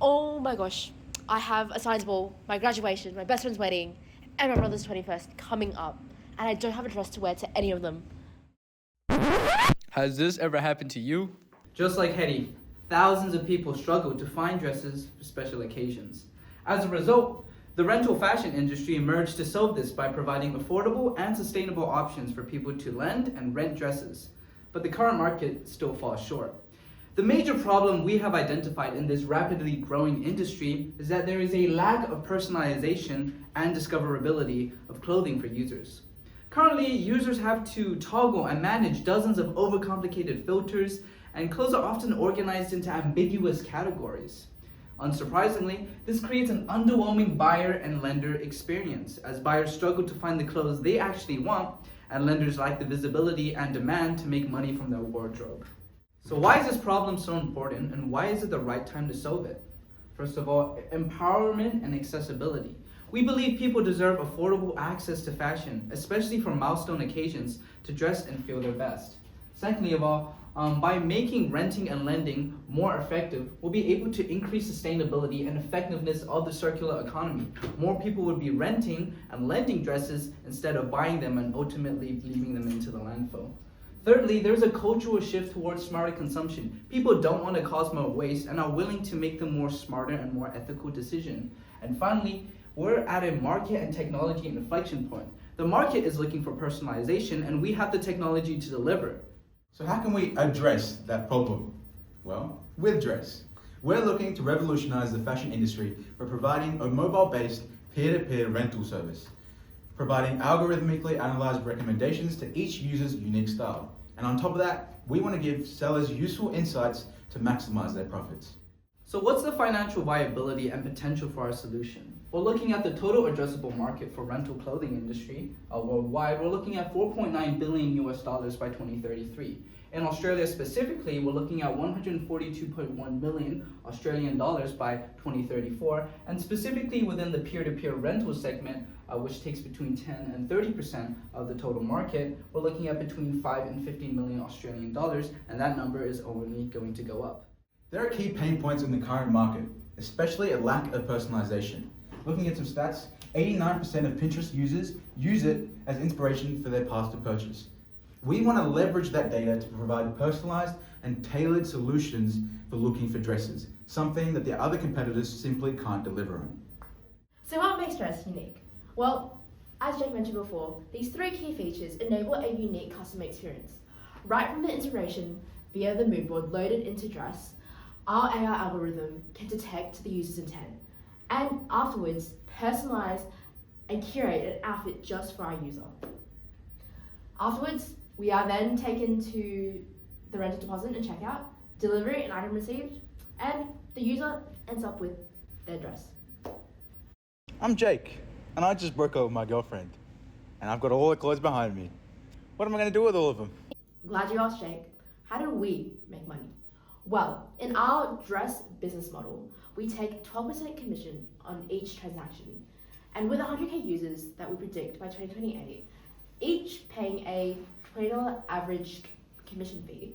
Oh my gosh, I have a science ball, my graduation, my best friend's wedding, and my brother's 21st coming up, and I don't have a dress to wear to any of them. Has this ever happened to you? Just like Hetty, thousands of people struggle to find dresses for special occasions. As a result, the rental fashion industry emerged to solve this by providing affordable and sustainable options for people to lend and rent dresses. But the current market still falls short. The major problem we have identified in this rapidly growing industry is that there is a lack of personalization and discoverability of clothing for users. Currently, users have to toggle and manage dozens of overcomplicated filters, and clothes are often organized into ambiguous categories. Unsurprisingly, this creates an underwhelming buyer and lender experience, as buyers struggle to find the clothes they actually want, and lenders lack the visibility and demand to make money from their wardrobe. So why is this problem so important, and why is it the right time to solve it? First of all, empowerment and accessibility. We believe people deserve affordable access to fashion, especially for milestone occasions, to dress and feel their best. Secondly of all, by making renting and lending more effective, we'll be able to increase sustainability and effectiveness of the circular economy. More people would be renting and lending dresses instead of buying them and ultimately leaving them into the landfill. Thirdly, there's a cultural shift towards smarter consumption. People don't want to cause more waste and are willing to make the more smarter and more ethical decision. And finally, we're at a market and technology inflection point. The market is looking for personalization, and we have the technology to deliver. So how can we address that problem? Well, with Dress. We're looking to revolutionize the fashion industry by providing a mobile-based peer-to-peer rental service, providing algorithmically analyzed recommendations to each user's unique style. And on top of that, we want to give sellers useful insights to maximize their profits. So what's the financial viability and potential for our solution? Well, looking at the total addressable market for rental clothing industry worldwide, we're looking at 4.9 billion US dollars by 2033. In Australia specifically, we're looking at 142.1 million Australian dollars by 2034, and specifically within the peer-to-peer rental segment, which takes between 10 and 30% of the total market, we're looking at between 5 and 15 million Australian dollars, and that number is only going to go up. There are key pain points in the current market, especially a lack of personalization. Looking at some stats, 89% of Pinterest users use it as inspiration for their path to purchase. We want to leverage that data to provide personalized and tailored solutions for looking for dresses, something that the other competitors simply can't deliver on. So what makes dress unique? Well, as Jake mentioned before, these three key features enable a unique customer experience. Right from the inspiration via the mood board loaded into dress, our AI algorithm can detect the user's intent and afterwards personalize and curate an outfit just for our user. Afterwards, we are then taken to the rental deposit and checkout, delivery and item received, and the user ends up with their dress. I'm Jake, and I just broke up with my girlfriend, and I've got all the clothes behind me. What am I going to do with all of them? Glad you asked, Jake. How do we make money? Well, in our dress business model, we take 12% commission on each transaction. And with 100K users that we predict by 2028, each paying a $20 average commission fee,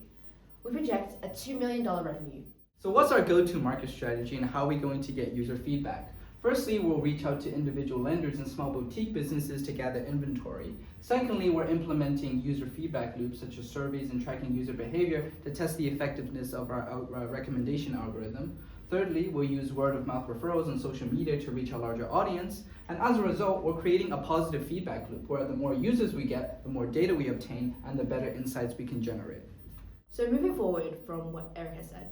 we project a $2 million revenue. So what's our go-to market strategy, and how are we going to get user feedback? Firstly, we'll reach out to individual lenders and small boutique businesses to gather inventory. Secondly, we're implementing user feedback loops such as surveys and tracking user behavior to test the effectiveness of our recommendation algorithm. Thirdly, we'll use word of mouth referrals and social media to reach a larger audience. And as a result, we're creating a positive feedback loop where the more users we get, the more data we obtain, and the better insights we can generate. So moving forward from what Eric has said,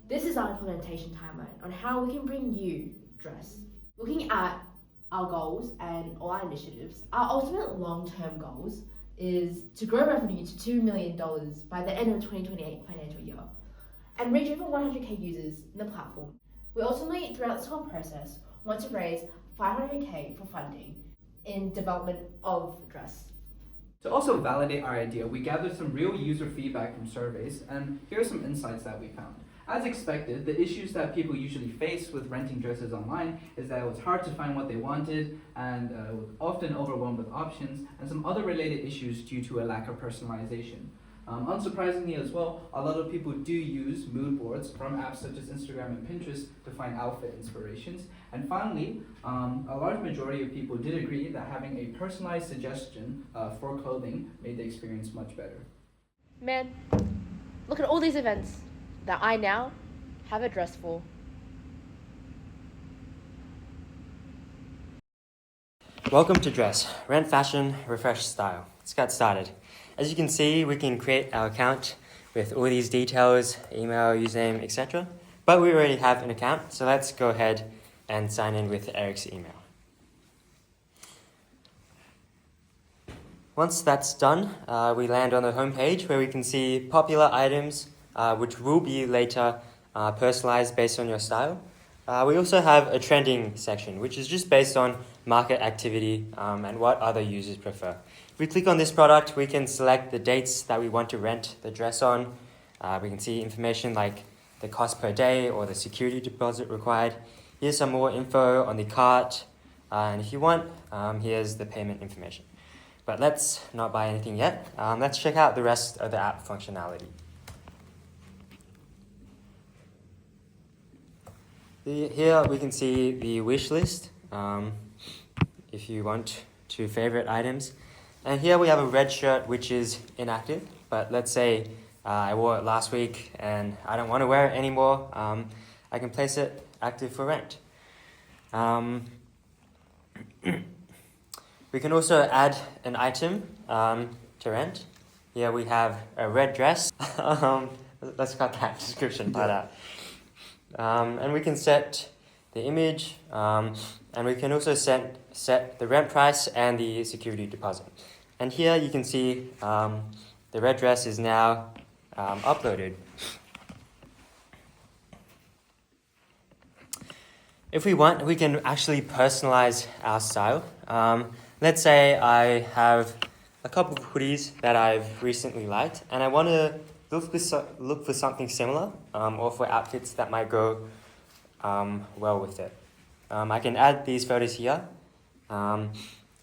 this is our implementation timeline on how we can bring you dress. Looking at our goals and all our initiatives, our ultimate long-term goals is to grow revenue to $2 million by the end of 2028 financial year and reach over 100K users in the platform. We ultimately, throughout this whole process, want to raise 500K for funding in development of dress. To also validate our idea, we gathered some real user feedback from surveys, and here are some insights that we found. As expected, the issues that people usually face with renting dresses online is that it was hard to find what they wanted and was often overwhelmed with options, and some other related issues due to a lack of personalization. Unsurprisingly as well, a lot of people do use mood boards from apps such as Instagram and Pinterest to find outfit inspirations. And finally, a large majority of people did agree that having a personalized suggestion for clothing made the experience much better. Man, look at all these events that I now have a dress for. Welcome to Dress, rent fashion, refresh style. Let's get started. As you can see, we can create our account with all these details, email, username, etc. But we already have an account, so let's go ahead and sign in with Eric's email. Once that's done, we land on the home page where we can see popular items, which will be later personalized based on your style. We also have a trending section, which is just based on market activity and what other users prefer. If we click on this product, we can select the dates that we want to rent the dress on. We can see information like the cost per day or the security deposit required. Here's some more info on the cart. And if you want, here's the payment information. But let's not buy anything yet. Let's check out the rest of the app functionality. Here we can see the wish list, if you want to favorite items. And here we have a red shirt which is inactive, but let's say I wore it last week and I don't want to wear it anymore. I can place it active for rent. We can also add an item to rent. Here we have a red dress. Let's cut that description part out. And we can set the image, and we can also set the rent price and the security deposit. And here you can see the red dress is now uploaded. If we want, we can actually personalize our style. Let's say I have a couple of hoodies that I've recently liked, and I want to look for something similar, or for outfits that might go well with it. I can add these photos here,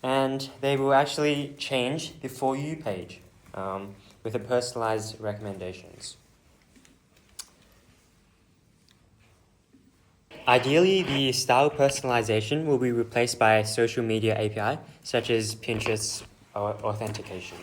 and they will actually change the For You page with the personalized recommendations. Ideally, the style personalization will be replaced by social media API, such as Pinterest or authentication.